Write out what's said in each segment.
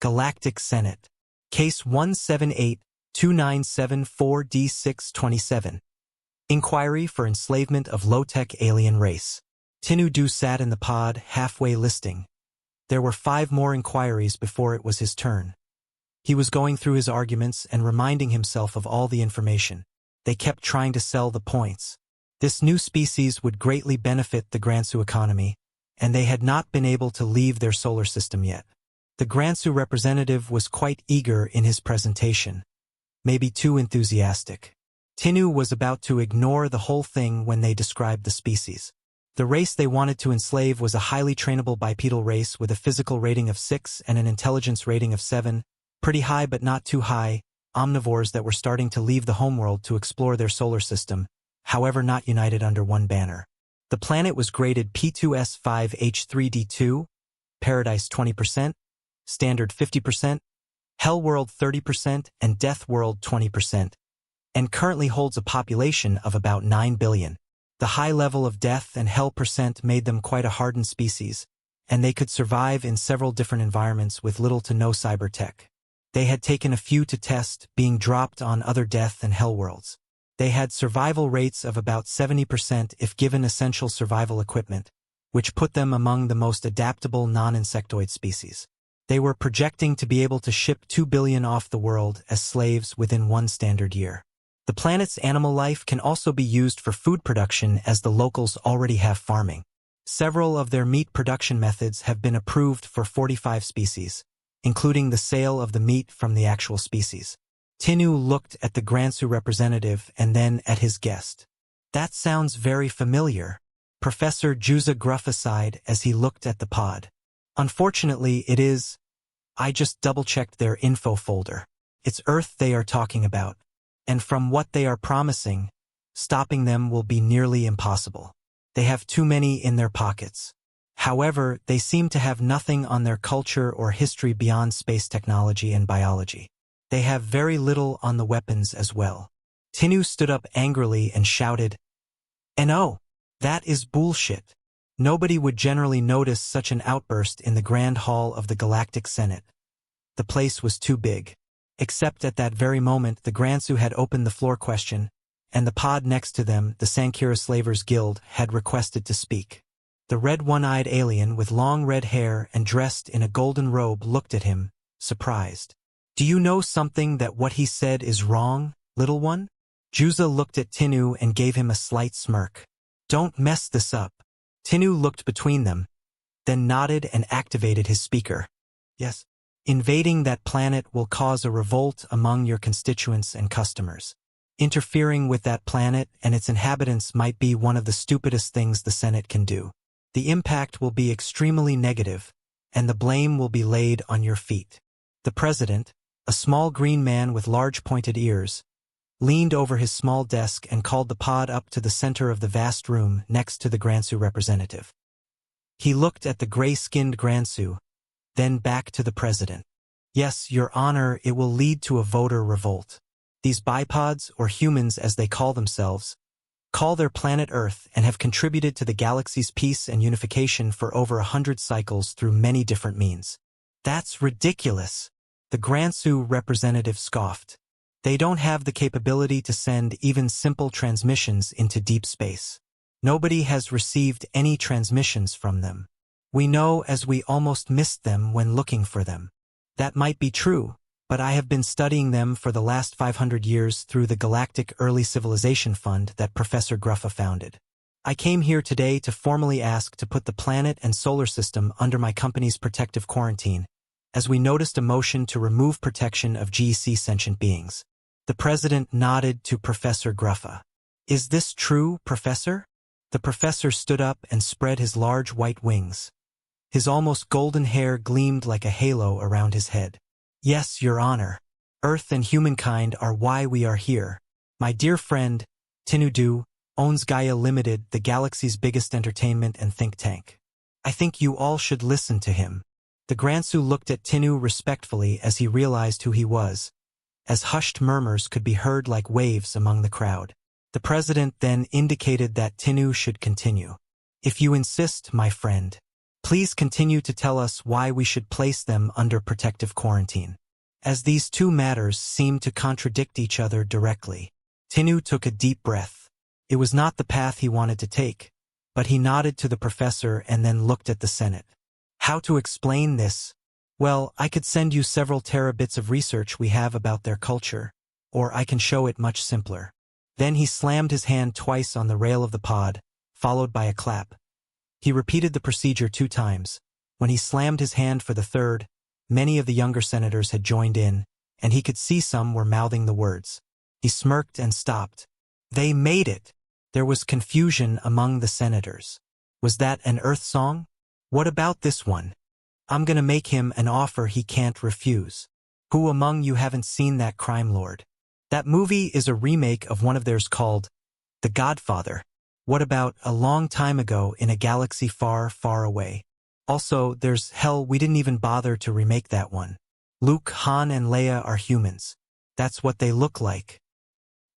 Galactic Senate. Case 178-2974-D627. Inquiry for enslavement of low-tech alien race. Tinu sat in the pod, halfway listening. There were 5 more inquiries before it was his turn. He was going through his arguments and reminding himself of all the information. They kept trying to sell the points. This new species would greatly benefit the Gransu economy, and they had not been able to leave their solar system yet. The Gransu representative was quite eager in his presentation, maybe too enthusiastic. Tinu was about to ignore the whole thing when they described the species. The race they wanted to enslave was a highly trainable bipedal race with a physical rating of 6 and an intelligence rating of 7, pretty high but not too high, omnivores that were starting to leave the homeworld to explore their solar system, however not united under one banner. The planet was graded P2S5H3D2, Paradise 20%, Standard 50%, Hellworld 30%, and Deathworld 20%, and currently holds a population of about 9 billion. The high level of death and hell percent made them quite a hardened species, and they could survive in several different environments with little to no cyber tech. They had taken a few to test, being dropped on other death and hell worlds. They had survival rates of about 70% if given essential survival equipment, which put them among the most adaptable non-insectoid species. They were projecting to be able to ship 2 billion off the world as slaves within 1 standard year. The planet's animal life can also be used for food production as the locals already have farming. Several of their meat production methods have been approved for 45 species, including the sale of the meat from the actual species. Tinu looked at the Gransu representative and then at his guest. That sounds very familiar, Professor Juza Gruffa sighed as he looked at the pod. Unfortunately, it is. I just double-checked their info folder. It's Earth they are talking about, and from what they are promising, stopping them will be nearly impossible. They have too many in their pockets. However, they seem to have nothing on their culture or history beyond space technology and biology. They have very little on the weapons as well. Tinu stood up angrily and shouted, "No, that is bullshit." Nobody would generally notice such an outburst in the Grand Hall of the Galactic Senate. The place was too big. Except at that very moment the Gransu had opened the floor question, and the pod next to them, the Sankira Slavers Guild, had requested to speak. The red one-eyed alien with long red hair and dressed in a golden robe looked at him, surprised. "Do you know something that what he said is wrong, little one?" Juza looked at Tinu and gave him a slight smirk. "Don't mess this up." Tinu looked between them, then nodded and activated his speaker. "Yes. Invading that planet will cause a revolt among your constituents and customers. Interfering with that planet and its inhabitants might be one of the stupidest things the Senate can do. The impact will be extremely negative, and the blame will be laid on your feet." The president, a small green man with large pointed ears, leaned over his small desk and called the pod up to the center of the vast room next to the Gransu representative. He looked at the gray-skinned Gransu, then back to the president. "Yes, Your Honor, it will lead to a voter revolt. These bipods, or humans as they call themselves, call their planet Earth and have contributed to the galaxy's peace and unification for over 100 cycles through many different means." "That's ridiculous," the Gransu representative scoffed. "They don't have the capability to send even simple transmissions into deep space. Nobody has received any transmissions from them. We know as we almost missed them when looking for them." "That might be true, but I have been studying them for the last 500 years through the Galactic Early Civilization Fund that Professor Gruffa founded. I came here today to formally ask to put the planet and solar system under my company's protective quarantine, as we noticed a motion to remove protection of GEC sentient beings." The president nodded to Professor Gruffa. "Is this true, Professor?" The professor stood up and spread his large white wings. His almost golden hair gleamed like a halo around his head. "Yes, Your Honor. Earth and humankind are why we are here. My dear friend, Tinu owns Gaia Limited, the galaxy's biggest entertainment and think tank. I think you all should listen to him." The Gransu looked at Tinu respectfully as he realized who he was, as hushed murmurs could be heard like waves among the crowd. The president then indicated that Tinu should continue. "If you insist, my friend. Please continue to tell us why we should place them under protective quarantine. As these two matters seem to contradict each other directly, Tinu took a deep breath. It was not the path he wanted to take, but he nodded to the professor and then looked at the Senate. How to explain this? Well, I could send you several terabits of research we have about their culture, or I can show it much simpler. Then he slammed his hand twice on the rail of the pod, followed by a clap. He repeated the procedure 2 times. When he slammed his hand for the third, many of the younger senators had joined in, and he could see some were mouthing the words. He smirked and stopped. They made it! There was confusion among the senators. Was that an Earth song? What about this one? I'm gonna make him an offer he can't refuse. Who among you haven't seen that crime lord? That movie is a remake of one of theirs called The Godfather. What about A Long Time Ago in a Galaxy Far, Far Away? Also, there's hell, we didn't even bother to remake that one. Luke, Han, and Leia are humans. That's what they look like.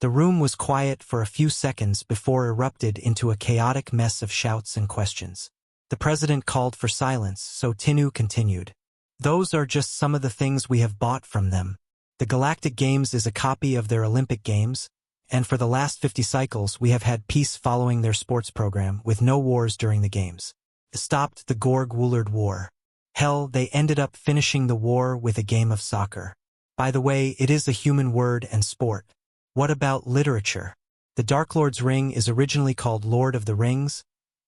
The room was quiet for a few seconds before erupted into a chaotic mess of shouts and questions. The president called for silence, so Tinu continued. Those are just some of the things we have bought from them. The Galactic Games is a copy of their Olympic Games, and for the last 50 cycles we have had peace following their sports program with no wars during the games. Stopped the Gorg-Woolard War. Hell, they ended up finishing the war with a game of soccer. By the way, it is a human word and sport. What about literature? The Dark Lord's Ring is originally called Lord of the Rings,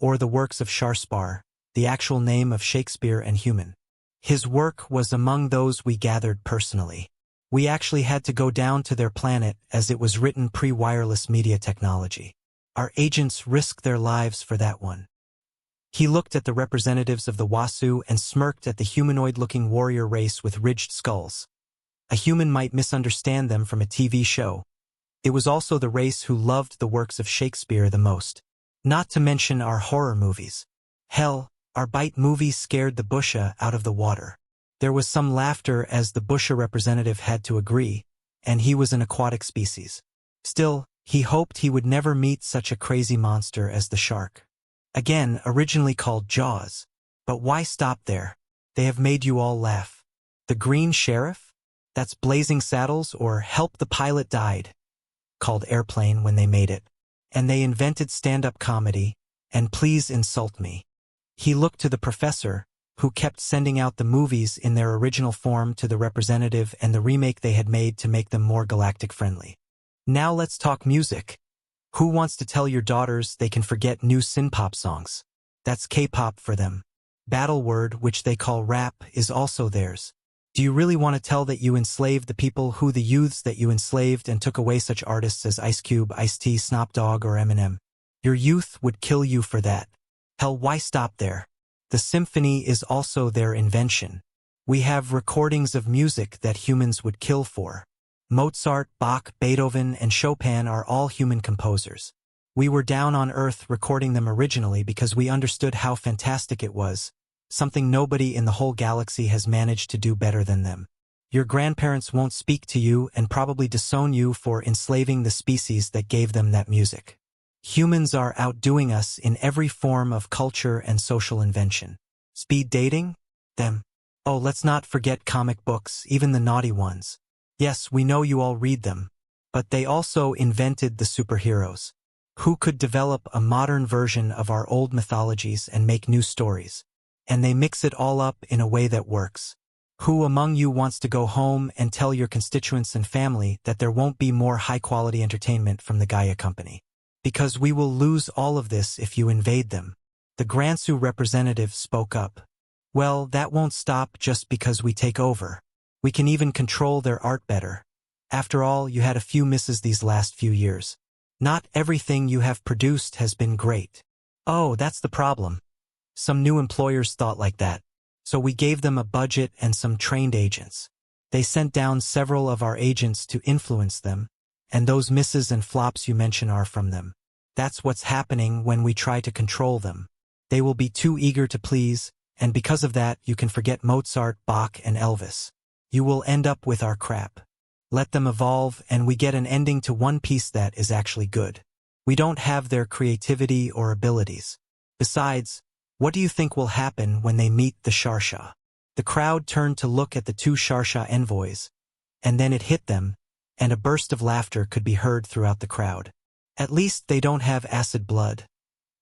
or the works of Shahspar, the actual name of Shakespeare and Human. His work was among those we gathered personally. We actually had to go down to their planet as it was written pre-wireless media technology. Our agents risked their lives for that one. He looked at the representatives of the Wasu and smirked at the humanoid-looking warrior race with ridged skulls. A human might misunderstand them from a TV show. It was also the race who loved the works of Shakespeare the most. Not to mention our horror movies. Hell, our bite movies scared the Busha out of the water. There was some laughter as the Busha representative had to agree, and he was an aquatic species. Still, he hoped he would never meet such a crazy monster as the shark. Again, originally called Jaws. But why stop there? They have made you all laugh. The Green Sheriff? That's Blazing Saddles or Help the Pilot Died, called Airplane when they made it. And they invented stand-up comedy, and Please Insult Me. He looked to the professor, who kept sending out the movies in their original form to the representative and the remake they had made to make them more galactic-friendly. Now let's talk music. Who wants to tell your daughters they can forget new synth-pop songs? That's K-pop for them. Battle word, which they call rap, is also theirs. Do you really want to tell that you enslaved the people who the youths that you enslaved and took away such artists as Ice Cube, Ice-T, Snoop Dogg, or Eminem? Your youth would kill you for that. Hell, why stop there? The symphony is also their invention. We have recordings of music that humans would kill for. Mozart, Bach, Beethoven, and Chopin are all human composers. We were down on Earth recording them originally because we understood how fantastic it was, something nobody in the whole galaxy has managed to do better than them. Your grandparents won't speak to you and probably disown you for enslaving the species that gave them that music. Humans are outdoing us in every form of culture and social invention. Speed dating? Them. Oh, let's not forget comic books, even the naughty ones. Yes, we know you all read them. But they also invented the superheroes. Who could develop a modern version of our old mythologies and make new stories? And they mix it all up in a way that works. Who among you wants to go home and tell your constituents and family that there won't be more high-quality entertainment from the Gaia Company? Because we will lose all of this if you invade them. The Gransu representative spoke up. Well, that won't stop just because we take over. We can even control their art better. After all, you had a few misses these last few years. Not everything you have produced has been great. Oh, that's the problem. Some new employers thought like that. So we gave them a budget and some trained agents. They sent down several of our agents to influence them, and those misses and flops you mention are from them. That's what's happening when we try to control them. They will be too eager to please, and because of that you can forget Mozart, Bach, and Elvis. You will end up with our crap. Let them evolve and we get an ending to One Piece that is actually good. We don't have their creativity or abilities. Besides, What do you think will happen when they meet the Sharsha? The crowd turned to look at the two Sharsha envoys, and then it hit them, and a burst of laughter could be heard throughout the crowd. At least they don't have acid blood,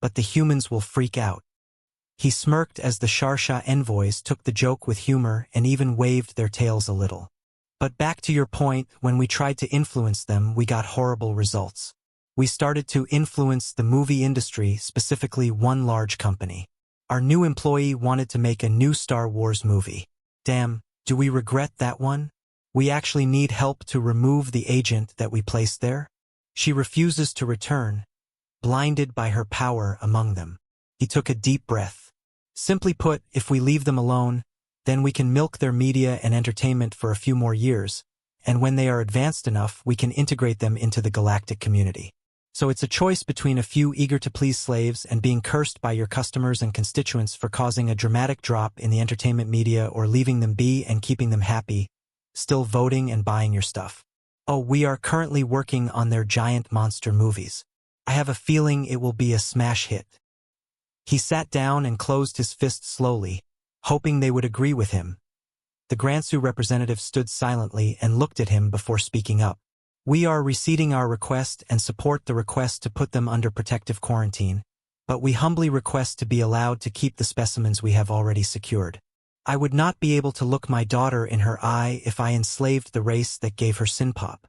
but the humans will freak out. He smirked as the Sharsha envoys took the joke with humor and even waved their tails a little. But back to your point, when we tried to influence them, we got horrible results. We started to influence the movie industry, specifically one large company. Our new employee wanted to make a new Star Wars movie. Damn, do we regret that one? We actually need help to remove the agent that we placed there. She refuses to return, blinded by her power among them. He took a deep breath. Simply put, if we leave them alone, then we can milk their media and entertainment for a few more years, and when they are advanced enough, we can integrate them into the galactic community. So it's a choice between a few eager-to-please slaves and being cursed by your customers and constituents for causing a dramatic drop in the entertainment media, or leaving them be and keeping them happy, still voting and buying your stuff. Oh, we are currently working on their giant monster movies. I have a feeling it will be a smash hit. He sat down and closed his fists slowly, hoping they would agree with him. The Gransu representative stood silently and looked at him before speaking up. We are receding our request and support the request to put them under protective quarantine, but we humbly request to be allowed to keep the specimens we have already secured. I would not be able to look my daughter in her eye if I enslaved the race that gave her synpop.